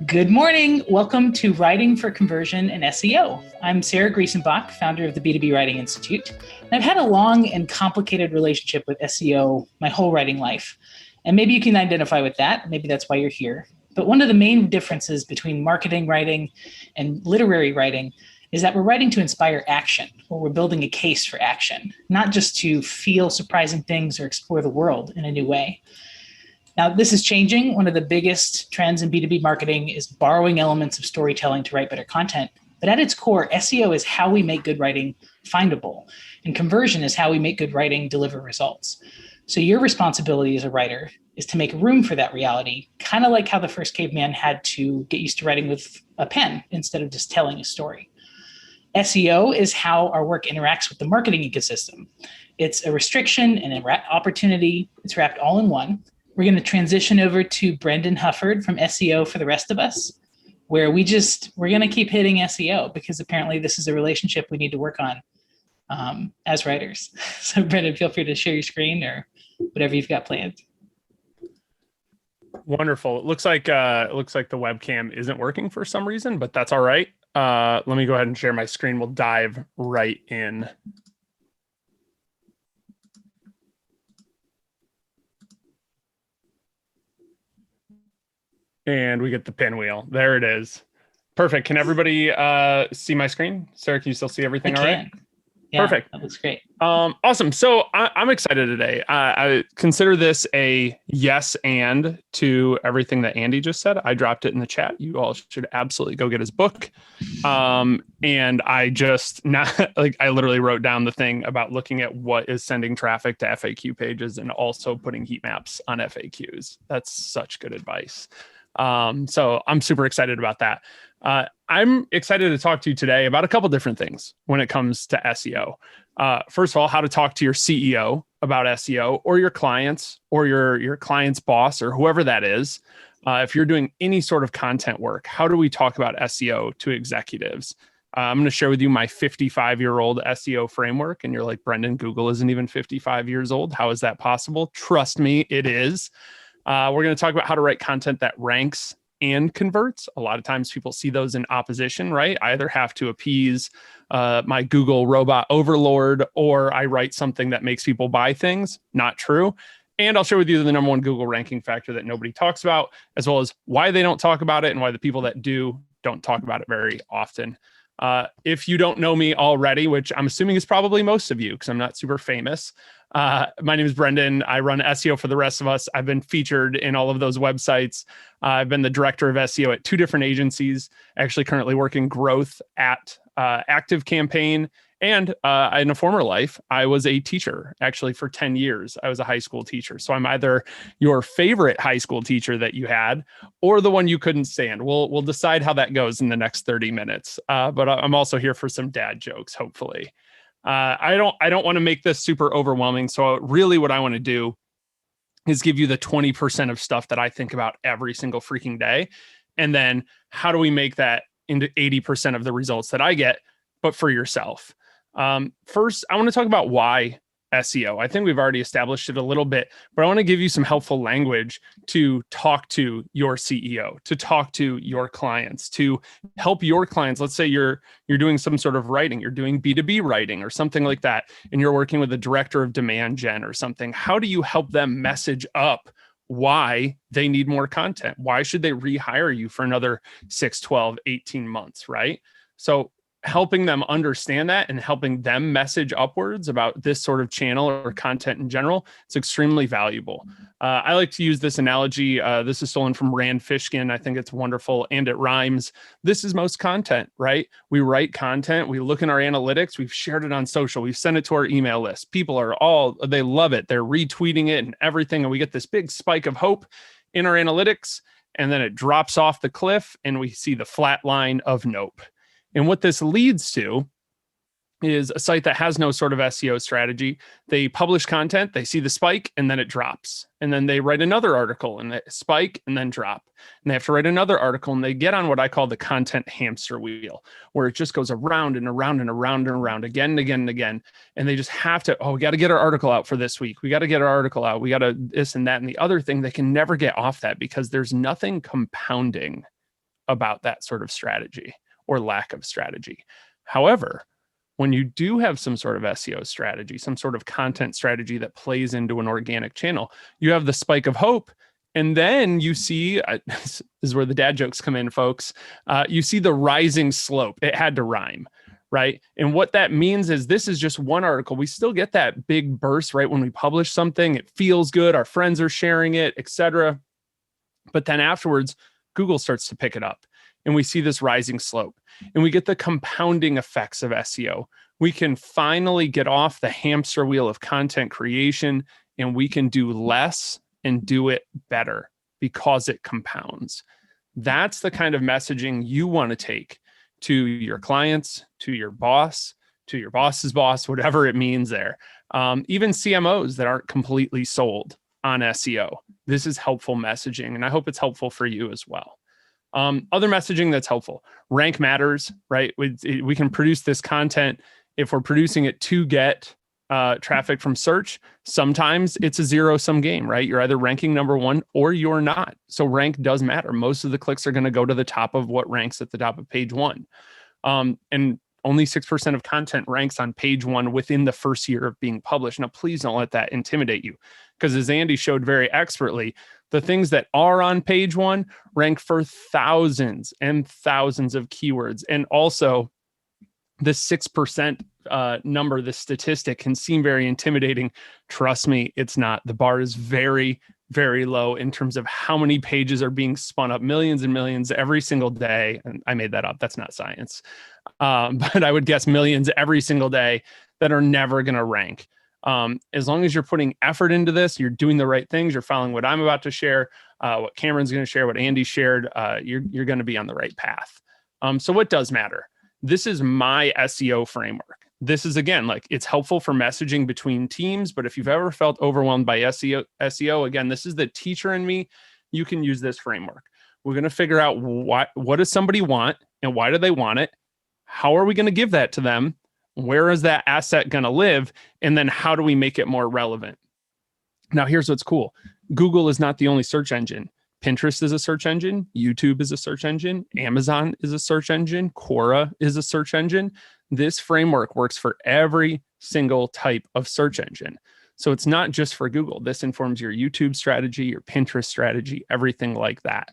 Good morning. Welcome to Writing for Conversion and SEO. I'm Sarah Griesenbach, founder of the B2B Writing Institute. And I've had a long and complicated relationship with SEO my whole writing life. And maybe you can identify with that. Maybe that's why you're here. But one of the main differences between marketing writing and literary writing is that we're writing to inspire action, or we're building a case for action, not just to feel surprising things or explore the world in a new way. Now, this is changing. One of the biggest trends in B2B marketing is borrowing elements of storytelling to write better content. But at its core, SEO is how we make good writing findable, and conversion is how we make good writing deliver results. So your responsibility as a writer is to make room for that reality, kind of like how the first caveman had to get used to writing with a pen instead of just telling a story. SEO is how our work interacts with the marketing ecosystem. It's a restriction and an opportunity. It's wrapped all in one. We're going to transition over to Brendan Hufford from SEO for the rest of us, where we're going to keep hitting SEO because apparently this is a relationship we need to work on as writers. So Brendan, feel free to share your screen or whatever you've got planned. Wonderful. It looks like the webcam isn't working for some reason, but that's all right. Let me go ahead and share my screen. We'll dive right in. And we get the pinwheel. There it is. Perfect. Can everybody see my screen? Sarah, can you still see everything all right? Yeah, perfect. That looks great. Awesome. So I'm excited today. I consider this a yes and to everything that Andy just said. I dropped it in the chat. You all should absolutely go get his book. And I just I literally wrote down the thing about looking at what is sending traffic to FAQ pages and also putting heat maps on FAQs. That's such good advice. So I'm super excited about that. I'm excited to talk to you today about a couple different things when it comes to SEO. First of all, how to talk to your CEO about SEO or your clients or your client's boss or whoever that is. If you're doing any sort of content work, how do we talk about SEO to executives? I'm going to share with you my 55-year-old SEO framework. And you're like, Brendan, Google isn't even 55 years old. How is that possible? Trust me, it is. We're going to talk about how to write content that ranks and converts. A lot of times people see those in opposition, right? I either have to appease my Google robot overlord or I write something that makes people buy things. Not true. And I'll share with you the number one Google ranking factor that nobody talks about, as well as why they don't talk about it and why the people that do don't talk about it very often. If you don't know me already, which I'm assuming is probably most of you because I'm not super famous, my name is Brendan. I run SEO for the rest of us. I've been featured in all of those websites. I've been the director of SEO at 2 different agencies, actually currently working growth at Active Campaign. And in a former life, I was a teacher actually for 10 years. I was a high school teacher. So I'm either your favorite high school teacher that you had or the one you couldn't stand. We'll decide how that goes in the next 30 minutes. But I'm also here for some dad jokes, hopefully. I don't want to make this super overwhelming. So really what I want to do is give you the 20% of stuff that I think about every single freaking day. And then how do we make that into 80% of the results that I get, but for yourself? First, I want to talk about why SEO. I think we've already established it a little bit, but I want to give you some helpful language to talk to your CEO, to talk to your clients, to help your clients. Let's say you're doing some sort of writing, you're doing B2B writing or something like that, and you're working with a director of demand gen or something. How do you help them message up why they need more content? Why should they rehire you for another 6, 12, 18 months, right? So helping them understand that and helping them message upwards about this sort of channel or content in general, it's extremely valuable. I like to use this analogy. This is stolen from Rand Fishkin. I think it's wonderful and it rhymes. This is most content, right? We write content, we look in our analytics, we've shared it on social, we've sent it to our email list. People they love it. They're retweeting it and everything. And we get this big spike of hope in our analytics. And then it drops off the cliff and we see the flat line of nope. And what this leads to is a site that has no sort of SEO strategy. They publish content, they see the spike, and then it drops. And then they write another article and they spike and then drop. And they have to write another article, and they get on what I call the content hamster wheel, where it just goes around and around and around and around again and again and again. And they just have to, we got to get our article out for this week. We got to get our article out. We got to this and that. And the other thing, they can never get off that because there's nothing compounding about that sort of strategy or lack of strategy. However, when you do have some sort of SEO strategy, some sort of content strategy that plays into an organic channel, you have the spike of hope. And then you see, this is where the dad jokes come in, folks. You see the rising slope. It had to rhyme, right? And what that means is this is just one article. We still get that big burst, right? When we publish something, it feels good. Our friends are sharing it, etc. But then afterwards, Google starts to pick it up. And we see this rising slope, and we get the compounding effects of SEO. We can finally get off the hamster wheel of content creation, and we can do less and do it better because it compounds. That's the kind of messaging you want to take to your clients, to your boss, to your boss's boss, whatever it means there. Even CMOs that aren't completely sold on SEO. This is helpful messaging, and I hope it's helpful for you as well. Other messaging that's helpful. Rank matters, right? We can produce this content if we're producing it to get traffic from search. Sometimes it's a zero-sum game, right? You're either ranking number one or you're not. So rank does matter. Most of the clicks are going to go to the top of what ranks at the top of page one. And only 6% of content ranks on page one within the first year of being published. Now, please don't let that intimidate you, because as Andy showed very expertly, the things that are on page one rank for thousands and thousands of keywords. And also the 6% number, the statistic, can seem very intimidating. Trust me, it's not. The bar is very, very low in terms of how many pages are being spun up, millions and millions every single day. And I made that up. That's not science. But I would guess millions every single day that are never going to rank. As long as you're putting effort into this, you're doing the right things, you're following what I'm about to share, what Cameron's going to share, what Andy shared, you're going to be on the right path. So what does matter? This is my SEO framework. This is, again, like, it's helpful for messaging between teams, but if you've ever felt overwhelmed by SEO, again, this is the teacher in me. You can use this framework. We're going to figure out what does somebody want and why do they want it? How are we going to give that to them? Where is that asset going to live? And then how do we make it more relevant? Now, here's what's cool. Google is not the only search engine. Pinterest is a search engine. YouTube is a search engine. Amazon is a search engine. Quora is a search engine. This framework works for every single type of search engine. So it's not just for Google. This informs your YouTube strategy, your Pinterest strategy, everything like that.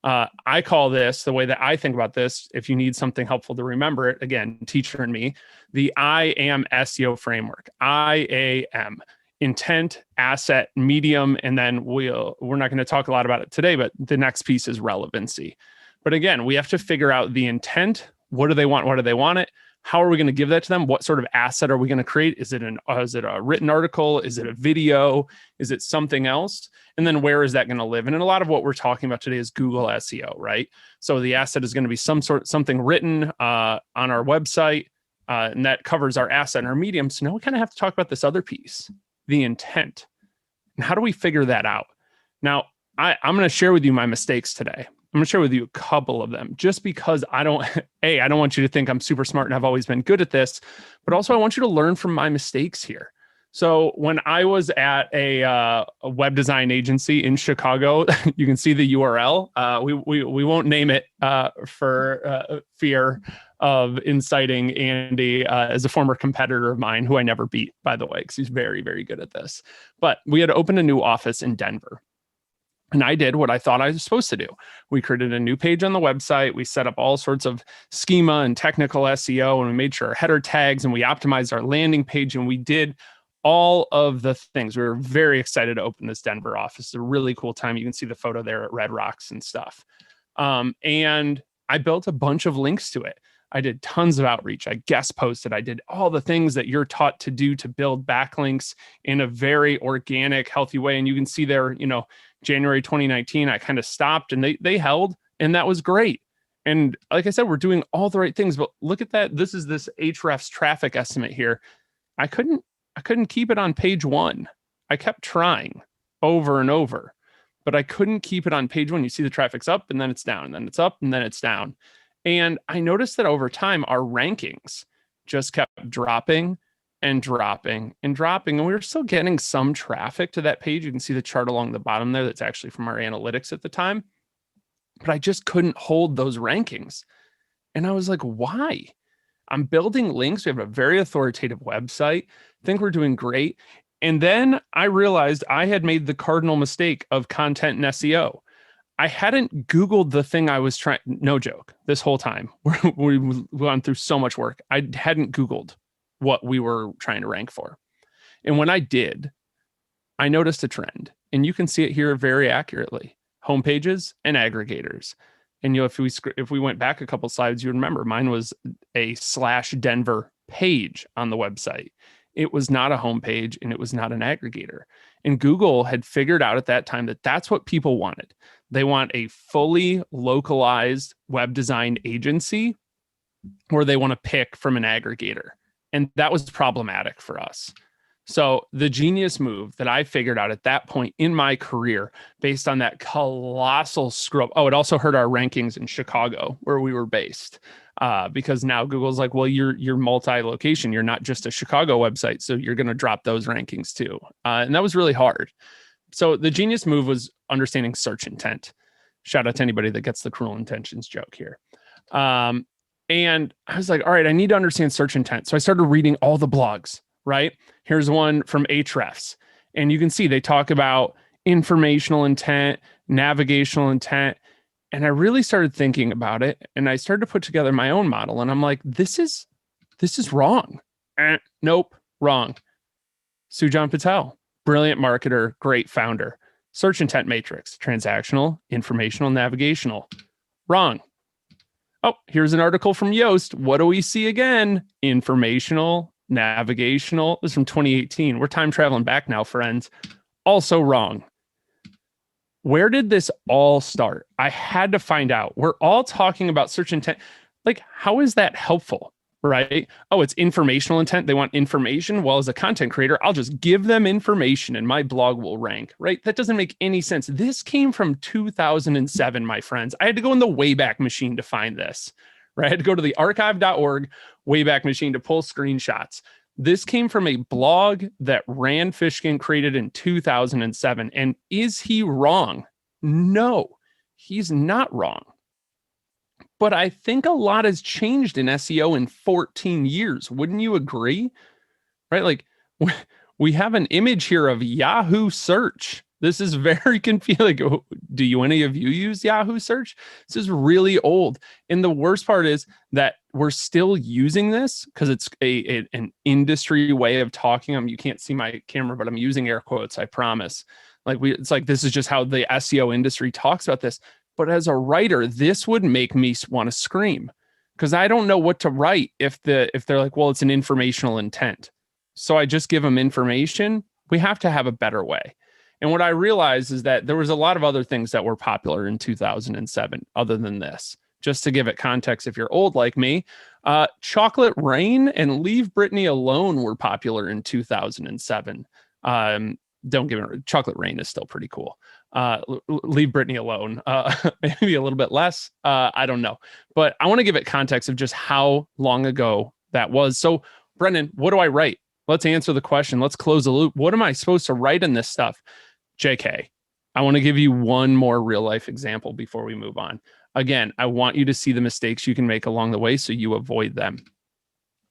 I call this, the way that I think about this, if you need something helpful to remember it, again, teacher and me, the IAM SEO framework. IAM, intent, asset, medium, and then we're not going to talk a lot about it today, but the next piece is relevancy. But again, we have to figure out the intent. What do they want? What do they want it? How are we going to give that to them? What sort of asset are we going to create? Is it a written article? Is it a video? Is it something else? And then where is that going to live? And a lot of what we're talking about today is Google SEO, right? So the asset is going to be something written on our website, and that covers our asset and our medium. So now we kind of have to talk about this other piece, the intent. And how do we figure that out? Now, I'm going to share with you my mistakes today. I'm going to share with you a couple of them, just because I don't want you to think I'm super smart and I've always been good at this, but also I want you to learn from my mistakes here. So when I was at a web design agency in Chicago, you can see the URL. We won't name it for fear of inciting Andy as a former competitor of mine, who I never beat, by the way, because he's very, very good at this. But we had opened a new office in Denver. And I did what I thought I was supposed to do. We created a new page on the website. We set up all sorts of schema and technical SEO, and we made sure our header tags, and we optimized our landing page, and we did all of the things. We were very excited to open this Denver office. It's a really cool time. You can see the photo there at Red Rocks and stuff. And I built a bunch of links to it. I did tons of outreach. I guest posted. I did all the things that you're taught to do to build backlinks in a very organic, healthy way. And you can see there, January 2019, I kind of stopped, and they held, and that was great. And like I said, we're doing all the right things, but look at that. This is this Ahrefs traffic estimate here. I couldn't keep it on page one. I kept trying over and over, but I couldn't keep it on page one. You see the traffic's up and then it's down, and then it's up and then it's down. And I noticed that over time, our rankings just kept dropping and dropping and dropping. And we were still getting some traffic to that page. You can see the chart along the bottom there. That's actually from our analytics at the time. But I just couldn't hold those rankings. And I was like, why? I'm building links. We have a very authoritative website. I think we're doing great. And then I realized I had made the cardinal mistake of content and SEO. I hadn't Googled the thing I was trying, no joke, this whole time. We've gone through so much work. I hadn't Googled what we were trying to rank for. And when I did, I noticed a trend. And you can see it here very accurately. Homepages and aggregators. And if we went back a couple slides, you remember mine was a /Denver page on the website. It was not a homepage and it was not an aggregator. And Google had figured out at that time that that's what people wanted. They want a fully localized web design agency where they want to pick from an aggregator. And that was problematic for us. So the genius move that I figured out at that point in my career, based on that colossal screw up. Oh, it also hurt our rankings in Chicago, where we were based, because now Google's like, well, you're multi-location. You're not just a Chicago website, so you're going to drop those rankings too. And that was really hard. So the genius move was understanding search intent. Shout out to anybody that gets the cruel intentions joke here. And I was like, all right, I need to understand search intent. So I started reading all the blogs. Right? Here's one from Ahrefs. And you can see they talk about informational intent, navigational intent. And I really started thinking about it. And I started to put together my own model. And I'm like, this is wrong. Nope, wrong. Sujan Patel, brilliant marketer, great founder. Search intent matrix, transactional, informational, navigational. Wrong. Oh, here's an article from Yoast. What do we see again? Informational, navigational. This is from 2018. We're time traveling back now, friends. Also wrong. Where did this all start? I had to find out. We're all talking about search intent. Like, how is that helpful, right? Oh, it's informational intent. They want information. Well, as a content creator, I'll just give them information and my blog will rank, right? That doesn't make any sense. This came from 2007, my friends. I had to go in the Wayback Machine to find this, right? I had to go to the archive.org Wayback Machine to pull screenshots. This came from a blog that Rand Fishkin created in 2007. And is he wrong? No, he's not wrong. But I think a lot has changed in SEO in 14 years. Wouldn't you agree? Right? Like, we have an image here of Yahoo search. This is very confusing. Like, do any of you use Yahoo search? This is really old. And the worst part is that we're still using this because it's an industry way of talking. You can't see my camera, but I'm using air quotes, I promise. It's like, this is just how the SEO industry talks about this. But as a writer, this would make me want to scream because I don't know what to write if they're like, well, it's an informational intent. So I just give them information. We have to have a better way. And what I realized is that there was a lot of other things that were popular in 2007 other than this. Just to give it context, if you're old like me, Chocolate Rain and Leave Britney Alone were popular in 2007. Don't get me, Chocolate Rain is still pretty cool. Leave Britney Alone, maybe a little bit less. I don't know. But I want to give it context of just how long ago that was. So, Brendan, what do I write? Let's answer the question. Let's close the loop. What am I supposed to write in this stuff? JK, I want to give you one more real life example before we move on. Again, I want you to see the mistakes you can make along the way so you avoid them.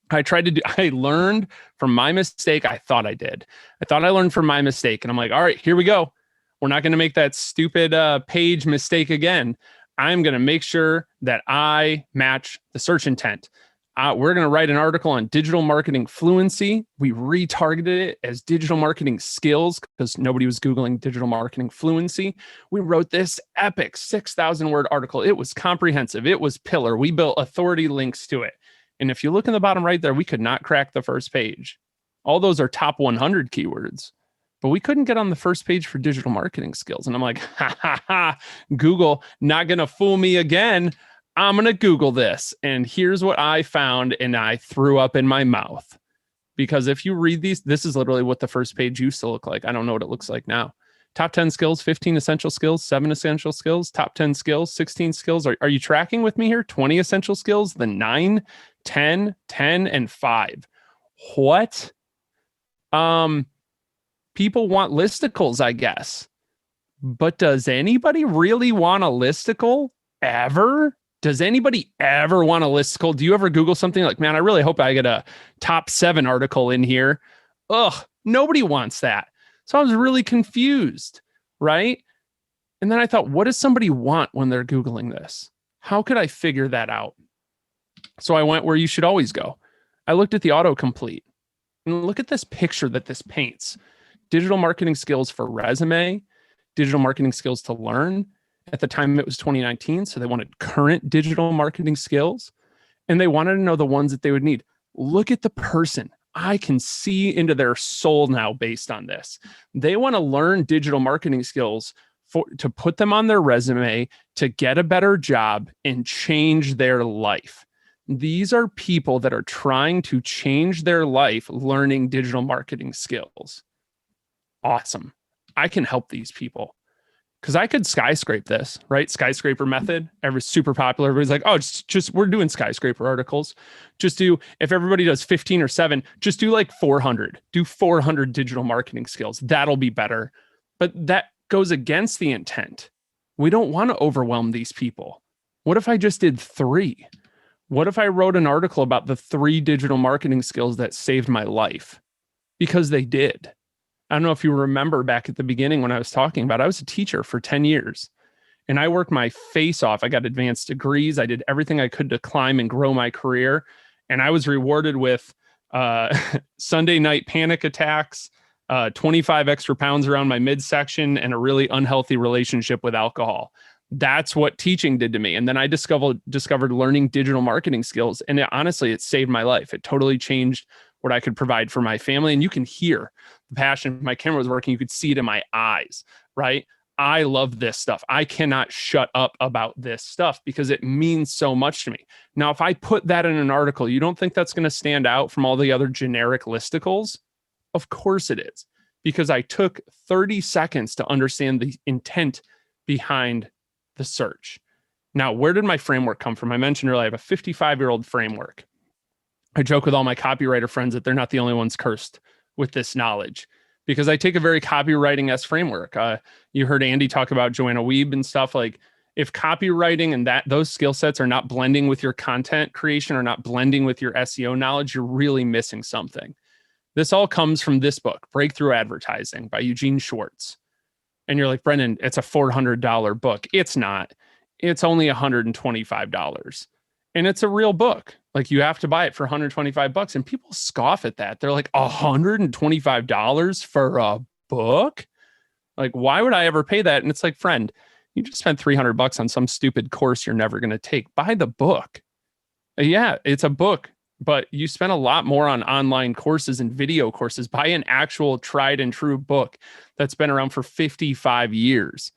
I learned from my mistake. I thought I did. I thought I learned from my mistake. And I'm like, all right, here we go. We're not going to make that stupid page mistake again. I'm going to make sure that I match the search intent. We're going to write an article on digital marketing fluency. We retargeted it as digital marketing skills because nobody was Googling digital marketing fluency. We wrote this epic 6,000 word article. It was comprehensive. It was pillar. We built authority links to it. And if you look in the bottom right there, we could not crack the first page. All those are top 100 keywords, but we couldn't get on the first page for digital marketing skills. And I'm like, Google, not going to fool me again. I'm going to Google this. And here's what I found. And I threw up in my mouth. Because if you read these, this is literally what the first page used to look like. I don't know what it looks like now. Top 10 skills, 15 essential skills, 7 essential skills, top 10 skills, 16 skills. Are you tracking with me here? 20 essential skills, the 9, 10, 10, and 5. What? People want listicles, I guess. But does anybody really want a listicle ever? Does anybody ever want a listicle? Do you ever Google something like, man, I really hope I get a top 7 article in here? Ugh, nobody wants that. So I was really confused, right? And then I thought, what does somebody want when they're Googling this? How could I figure that out? So I went where you should always go. I looked at the autocomplete and look at this picture that this paints. Digital marketing skills for resume, digital marketing skills to learn. At the time, it was 2019, so they wanted current digital marketing skills, and they wanted to know the ones that they would need. Look at the person. I can see into their soul now based on this. They want to learn digital marketing skills to put them on their resume, to get a better job and change their life. These are people that are trying to change their life learning digital marketing skills. Awesome. I can help these people. Because I could skyscrape this, right? Skyscraper method. Everybody's super popular. Everybody's like, oh, just we're doing skyscraper articles. Just do, if everybody does 15 or 7, just do like 400. Do 400 digital marketing skills. That'll be better. But that goes against the intent. We don't want to overwhelm these people. What if I just did 3? What if I wrote an article about the 3 digital marketing skills that saved my life? Because they did. I don't know if you remember back at the beginning when I was talking about, I was a teacher for 10 years and I worked my face off. I got advanced degrees. I did everything I could to climb and grow my career. And I was rewarded with Sunday night panic attacks, 25 extra pounds around my midsection, and a really unhealthy relationship with alcohol. That's what teaching did to me. And then I discovered learning digital marketing skills. And honestly, it saved my life. It totally changed what I could provide for my family. And you can hear the passion. If my camera was working, you could see it in my eyes, right? I love this stuff. I cannot shut up about this stuff because it means so much to me. Now, if I put that in an article, you don't think that's going to stand out from all the other generic listicles? Of course it is, because I took 30 seconds to understand the intent behind the search. Now, where did my framework come from? I mentioned earlier, I have a 55-year-old framework. I joke with all my copywriter friends that they're not the only ones cursed with this knowledge, because I take a very copywriting-esque framework. You heard Andy talk about Joanna Wiebe and stuff. Like, if copywriting and those skill sets are not blending with your content creation or not blending with your SEO knowledge, you're really missing something. This all comes from this book, Breakthrough Advertising by Eugene Schwartz. And you're like, Brendan, it's a $400 book. It's not. It's only $125. And it's a real book. Like, you have to buy it for $125. And people scoff at that. They're like, $125 for a book? Like, why would I ever pay that? And it's like, friend, you just spent $300 on some stupid course you're never going to take. Buy the book. Yeah, it's a book, but you spent a lot more on online courses and video courses. Buy an actual tried and true book that's been around for 55 years,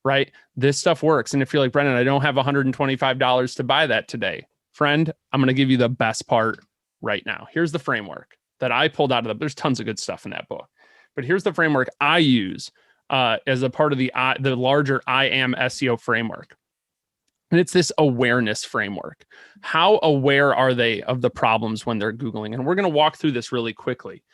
right? This stuff works. And if you're like, Brendan, I don't have $125 to buy that today, friend, I'm going to give you the best part right now. Here's the framework that I pulled out of there's tons of good stuff in that book, but here's the framework I use as a part of the larger I Am SEO framework. And it's this awareness framework. How aware are they of the problems when they're Googling? And we're going to walk through this really quickly.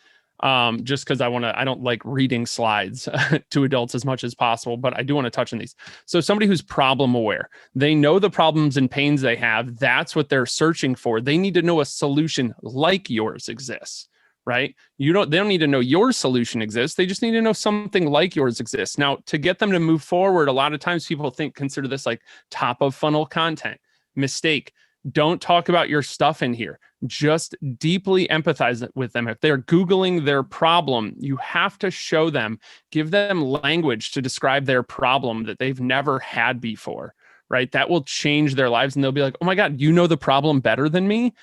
Just because I don't like reading slides to adults as much as possible, but I do want to touch on these. So somebody who's problem aware, they know the problems and pains they have. That's what they're searching for. They need to know a solution like yours exists, right? They don't need to know your solution exists. They just need to know something like yours exists. Now, to get them to move forward, a lot of times people consider this like top of funnel content. Mistake. Don't talk about your stuff in here. Just deeply empathize with them. If they're Googling their problem, you have to show them, give them language to describe their problem that they've never had before, right? That will change their lives. And they'll be like, oh my God, you know the problem better than me.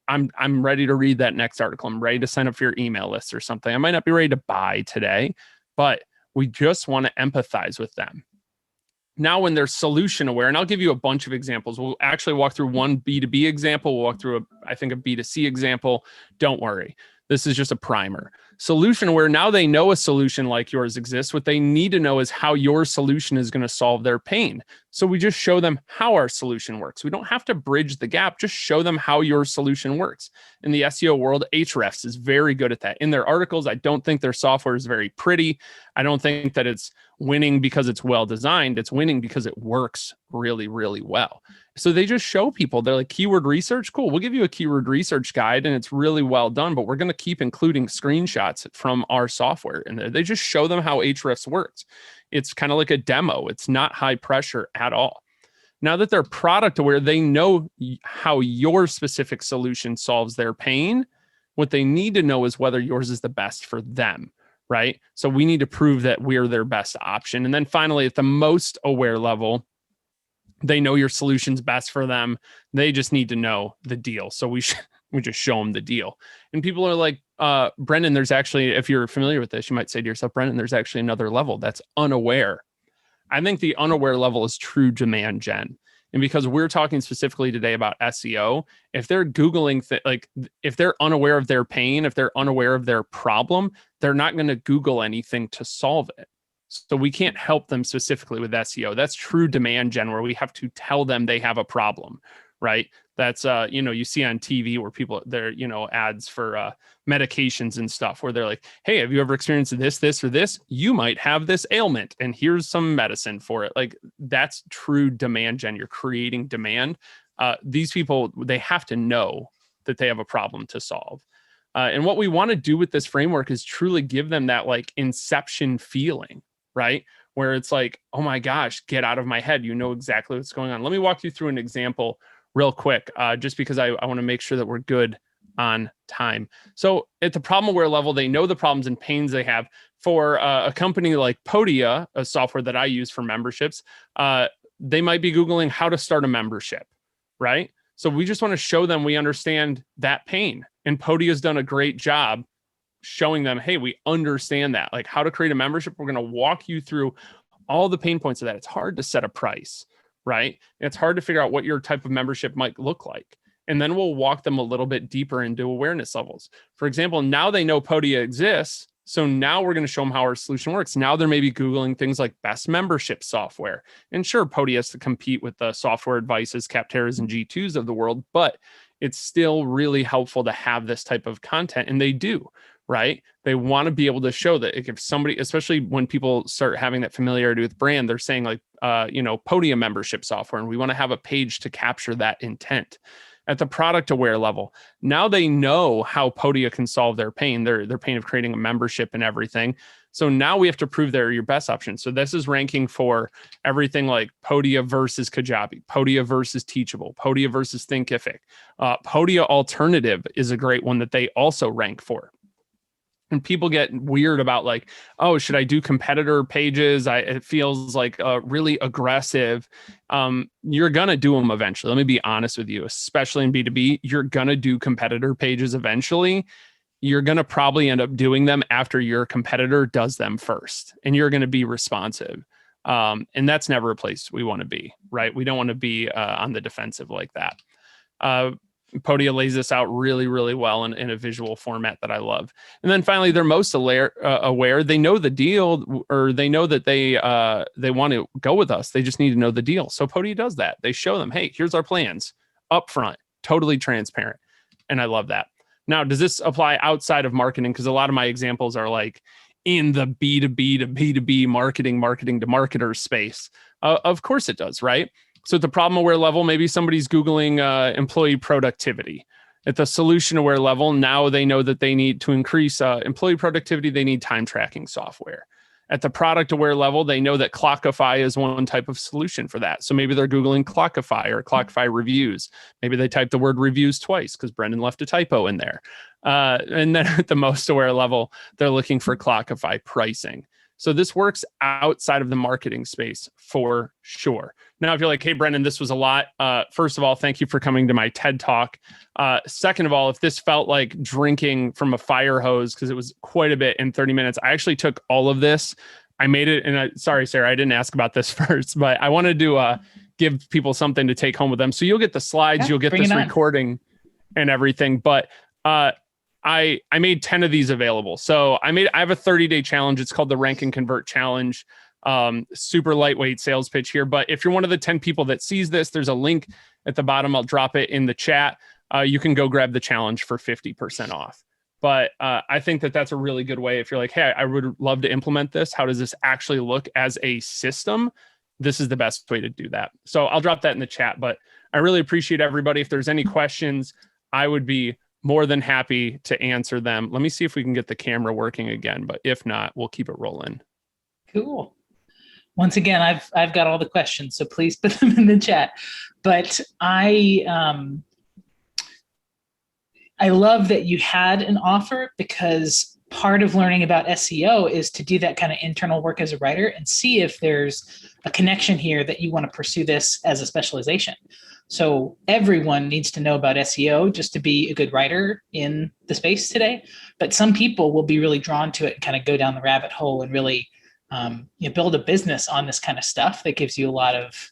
I'm ready to read that next article. I'm ready to sign up for your email list or something. I might not be ready to buy today, but we just want to empathize with them. Now, when they're solution aware, and I'll give you a bunch of examples. We'll actually walk through one B2B example. We'll walk through, I think, a B2C example. Don't worry. This is just a primer. Solution aware, now they know a solution like yours exists. What they need to know is how your solution is going to solve their pain. So we just show them how our solution works. We don't have to bridge the gap, just show them how your solution works. In the SEO world, Ahrefs is very good at that. In their articles, I don't think their software is very pretty. I don't think that it's winning because it's well designed. It's winning because it works really, really well. So they just show people, they're like, keyword research, cool. We'll give you a keyword research guide and it's really well done, but we're going to keep including screenshots from our software in there. They just show them how Ahrefs works. It's kind of like a demo. It's not high pressure at all. Now that they're product aware, they know how your specific solution solves their pain. What they need to know is whether yours is the best for them, right? So we need to prove that we're their best option. And then finally, at the most aware level, they know your solution's best for them. They just need to know the deal. So we just show them the deal. And people are like, Brendan, there's actually, if you're familiar with this, you might say to yourself, Brendan, there's actually another level that's unaware. I think the unaware level is true demand gen. And because we're talking specifically today about SEO, if they're Googling, if they're unaware of their pain, if they're unaware of their problem, they're not going to Google anything to solve it. So we can't help them specifically with SEO. That's true demand gen, where we have to tell them they have a problem, right? That's, you see on TV where people, they're, ads for medications and stuff where they're like, hey, have you ever experienced this, or this? You might have this ailment and here's some medicine for it. Like, that's true demand gen. You're creating demand. These people, they have to know that they have a problem to solve. And what we want to do with this framework is truly give them that like inception feeling, right? Where it's like, oh my gosh, get out of my head. You know exactly what's going on. Let me walk you through an example real quick, just because I want to make sure that we're good on time. So at the problem aware level, they know the problems and pains they have. For a company like Podia, a software that I use for memberships, they might be Googling how to start a membership, right? So we just want to show them we understand that pain. And Podia's done a great job showing them, hey, we understand that, like how to create a membership. We're going to walk you through all the pain points of that. It's hard to set a price, right? It's hard to figure out what your type of membership might look like. And then we'll walk them a little bit deeper into awareness levels. For example, now they know Podia exists. So now we're going to show them how our solution works. Now they're maybe Googling things like best membership software. And sure, Podia has to compete with the software advices, Capterras and G2s of the world, but it's still really helpful to have this type of content. And they do, right? They want to be able to show that if somebody, especially when people start having that familiarity with brand, they're saying like, Podia membership software, and we want to have a page to capture that intent. At the product aware level, now they know how Podia can solve their pain, their pain of creating a membership and everything. So now we have to prove they're your best option. So this is ranking for everything like Podia versus Kajabi, Podia versus Teachable, Podia versus Thinkific. Podia Alternative is a great one that they also rank for. And people get weird about like, oh, should I do competitor pages? It feels like really aggressive. You're going to do them eventually. Let me be honest with you, especially in B2B, you're going to do competitor pages eventually. You're going to probably end up doing them after your competitor does them first, and you're going to be responsive. And that's never a place we want to be, right? We don't want to be on the defensive like that. Podia lays this out really, really well in a visual format that I love. And then finally, they're most aware. They know the deal, or they know that they want to go with us. They just need to know the deal. So Podia does that. They show them, hey, here's our plans upfront, totally transparent. And I love that. Now, does this apply outside of marketing? Because a lot of my examples are like in the B2B to B2B marketing to marketer space. Of course it does, right? So at the problem aware level, maybe somebody's Googling employee productivity. At the solution aware level, now they know that they need to increase employee productivity. They need time tracking software. At the product aware level, they know that Clockify is one type of solution for that. So maybe they're Googling Clockify or Clockify reviews. Maybe they type the word reviews twice because Brendan left a typo in there. And then at the most aware level, they're looking for Clockify pricing. So this works outside of the marketing space for sure. Now, if you're like, hey, Brendan, this was a lot. First of all, thank you for coming to my TED Talk. Second of all, if this felt like drinking from a fire hose, because it was quite a bit in 30 minutes, I actually took all of this I made it. And sorry, Sarah, I didn't ask about this first, but I wanted to give people something to take home with them. So you'll get the slides, you'll get this recording and everything. But I made 10 of these available. So I have a 30-day challenge. It's called the Rank and Convert Challenge. Super lightweight sales pitch here. But if you're one of the 10 people that sees this, there's a link at the bottom. I'll drop it in the chat. You can go grab the challenge for 50% off. But I think that that's a really good way. If you're like, hey, I would love to implement this. How does this actually look as a system? This is the best way to do that. So I'll drop that in the chat. But I really appreciate everybody. If there's any questions, I would be more than happy to answer them. Let me see if we can get the camera working again. But if not, we'll keep it rolling. Cool. Once again, I've got all the questions, so please put them in the chat. But I love that you had an offer, because part of learning about SEO is to do that kind of internal work as a writer and see if there's a connection here that you want to pursue this as a specialization. So everyone needs to know about SEO just to be a good writer in the space today. But some people will be really drawn to it and kind of go down the rabbit hole and really build a business on this kind of stuff that gives you a lot of,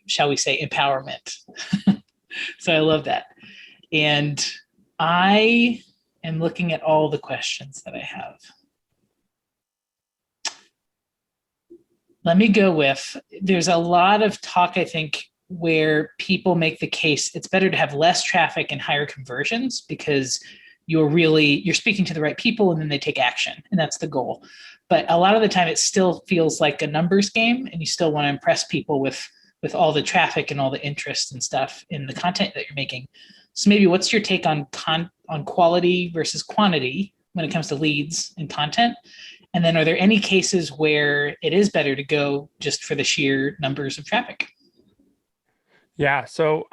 shall we say, empowerment. So I love that. And I am looking at all the questions that I have. Let me go with, there's a lot of talk, I think, where people make the case it's better to have less traffic and higher conversions, because you're speaking to the right people and then they take action, and that's the goal. But a lot of the time it still feels like a numbers game, and you still want to impress people with all the traffic and all the interest and stuff in the content that you're making. So maybe what's your take on quality versus quantity when it comes to leads and content? And then are there any cases where it is better to go just for the sheer numbers of traffic? Yeah. So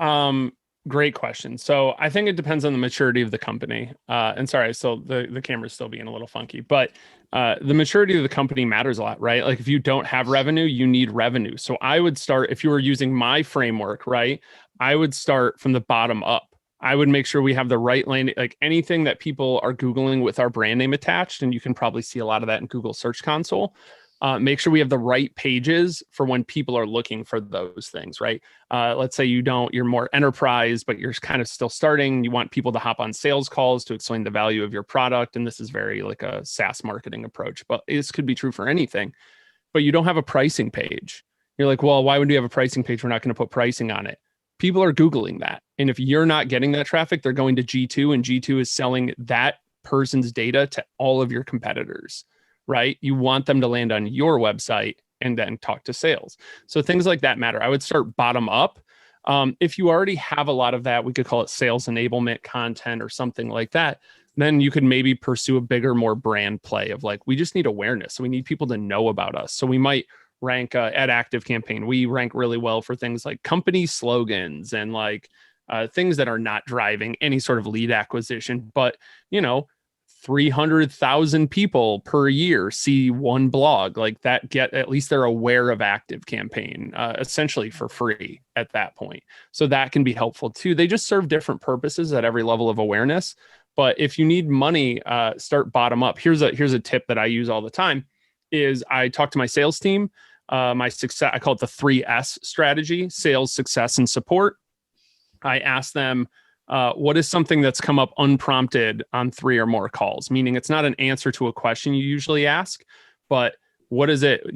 great question. So I think it depends on the maturity of the company. And sorry, so the camera's still being a little funky, but the maturity of the company matters a lot, right? Like if you don't have revenue, you need revenue. So I would start, if you were using my framework, right? I would start from the bottom up. I would make sure we have the right landing, like anything that people are Googling with our brand name attached. And you can probably see a lot of that in Google Search Console. Make sure we have the right pages for when people are looking for those things, right? Let's say you're more enterprise, but you're kind of still starting. You want people to hop on sales calls to explain the value of your product. And this is very like a SaaS marketing approach, but this could be true for anything. But you don't have a pricing page. You're like, well, why would we have a pricing page? We're not going to put pricing on it. People are Googling that. And if you're not getting that traffic, they're going to G2, and G2 is selling that person's data to all of your competitors, right? You want them to land on your website and then talk to sales. So things like that matter. I would start bottom up. If you already have a lot of that, we could call it sales enablement content or something like that. Then you could maybe pursue a bigger, more brand play of like, we just need awareness. So we need people to know about us. So we might rank at ActiveCampaign. We rank really well for things like company slogans and like things that are not driving any sort of lead acquisition, but 300,000 people per year see one blog like that, at least they're aware of ActiveCampaign, essentially for free at that point. So that can be helpful too. They just serve different purposes at every level of awareness. But if you need money, start bottom up. Here's a tip that I use all the time is I talk to my sales team, my success, I call it the 3S strategy: sales, success, and support. I ask them, what is something that's come up unprompted on 3 or more calls? Meaning it's not an answer to a question you usually ask, but what is it,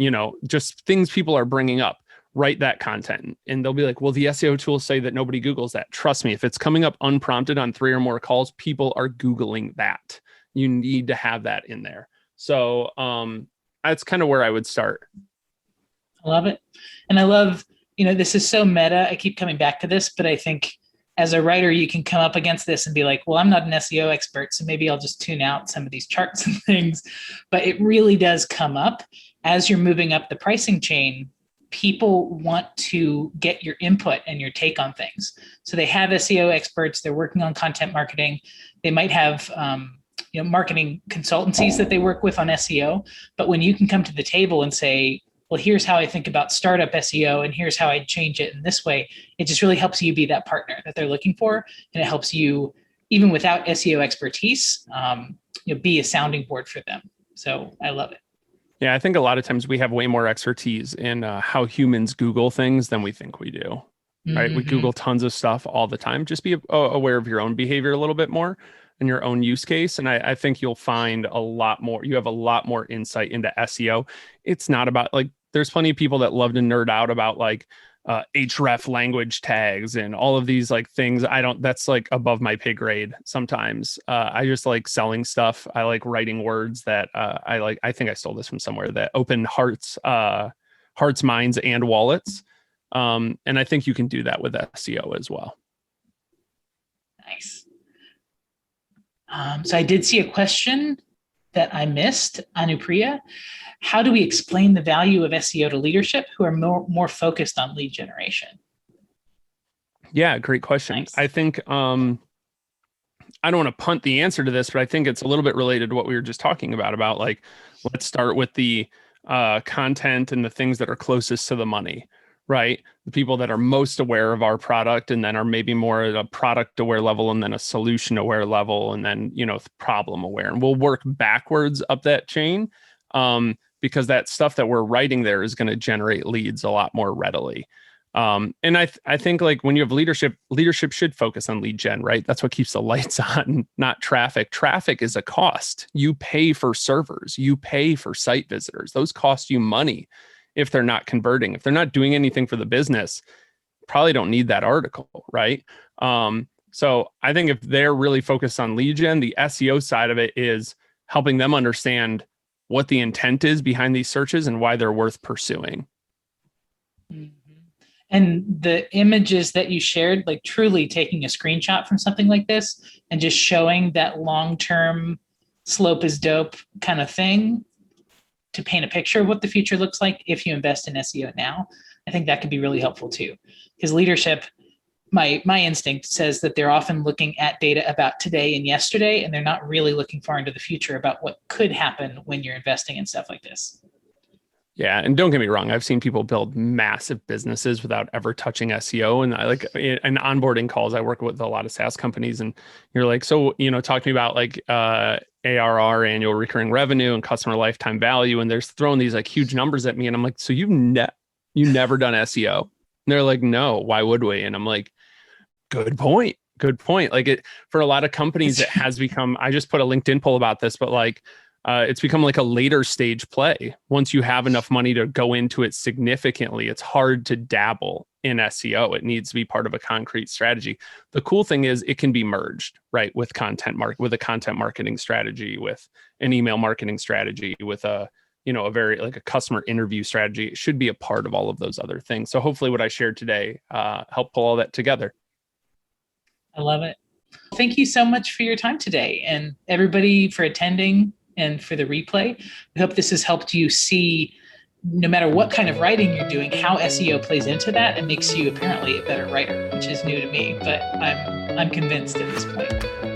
just things people are bringing up. Write that content. And they'll be like, well, the SEO tools say that nobody Googles that. Trust me, if it's coming up unprompted on 3 or more calls, people are Googling that. You need to have that in there. So that's kind of where I would start. I love it. And I love, this is so meta. I keep coming back to this, but I think as a writer, you can come up against this and be like, well, I'm not an SEO expert, so maybe I'll just tune out some of these charts and things. But it really does come up as you're moving up the pricing chain. People want to get your input and your take on things. So they have SEO experts. They're working on content marketing. They might have marketing consultancies that they work with on SEO. But when you can come to the table and say, well, here's how I think about startup SEO, and here's how I change it in this way, it just really helps you be that partner that they're looking for. And it helps you, even without SEO expertise, be a sounding board for them. So I love it. Yeah, I think a lot of times we have way more expertise in how humans Google things than we think we do, right? We Mm-hmm. Google tons of stuff all the time. Just be aware of your own behavior a little bit more and your own use case. And I think you'll find a lot more, you have a lot more insight into SEO. It's not about like, there's plenty of people that love to nerd out about like href language tags and all of these like things. That's like above my pay grade sometimes. I just like selling stuff. I like writing words that I think I stole this from somewhere, that open hearts, minds, and wallets. And I think you can do that with SEO as well. Nice. So I did see a question that I missed, Anupriya. How do we explain the value of SEO to leadership who are more focused on lead generation? Yeah, great question. Nice. I think I don't want to punt the answer to this, but I think it's a little bit related to what we were just talking about like, let's start with the content and the things that are closest to the money, right? The people that are most aware of our product and then are maybe more at a product aware level and then a solution aware level and then, problem aware. And we'll work backwards up that chain because that stuff that we're writing there is going to generate leads a lot more readily. And I think like when you have leadership should focus on lead gen, right? That's what keeps the lights on, not traffic. Traffic is a cost. You pay for servers, you pay for site visitors. Those cost you money if they're not converting. If they're not doing anything for the business, probably don't need that article, right? So I think if they're really focused on lead gen, the SEO side of it is helping them understand what the intent is behind these searches and why they're worth pursuing. Mm-hmm. And the images that you shared, like truly taking a screenshot from something like this and just showing that long-term slope is dope kind of thing to paint a picture of what the future looks like if you invest in SEO now, I think that could be really helpful too. Because leadership, my instinct says that they're often looking at data about today and yesterday, and they're not really looking far into the future about what could happen when you're investing in stuff like this. Yeah, and don't get me wrong, I've seen people build massive businesses without ever touching SEO. And I like in onboarding calls, I work with a lot of SaaS companies, and you're like, so talk to me about like ARR, annual recurring revenue, and customer lifetime value, and they're throwing these like huge numbers at me, and I'm like, so you never done SEO? And they're like, no, why would we? And I'm like, good point. Like it for a lot of companies, it has become. I just put a LinkedIn poll about this, but like. It's become like a later stage play. Once you have enough money to go into it significantly, it's hard to dabble in SEO. It needs to be part of a concrete strategy. The cool thing is it can be merged, right, with with a content marketing strategy, with an email marketing strategy, with a very like a customer interview strategy. It should be a part of all of those other things. So hopefully what I shared today helped pull all that together. I love it. Thank you so much for your time today, and everybody for attending and for the replay. We hope this has helped you see, no matter what kind of writing you're doing, how SEO plays into that and makes you apparently a better writer, which is new to me, but I'm convinced at this point.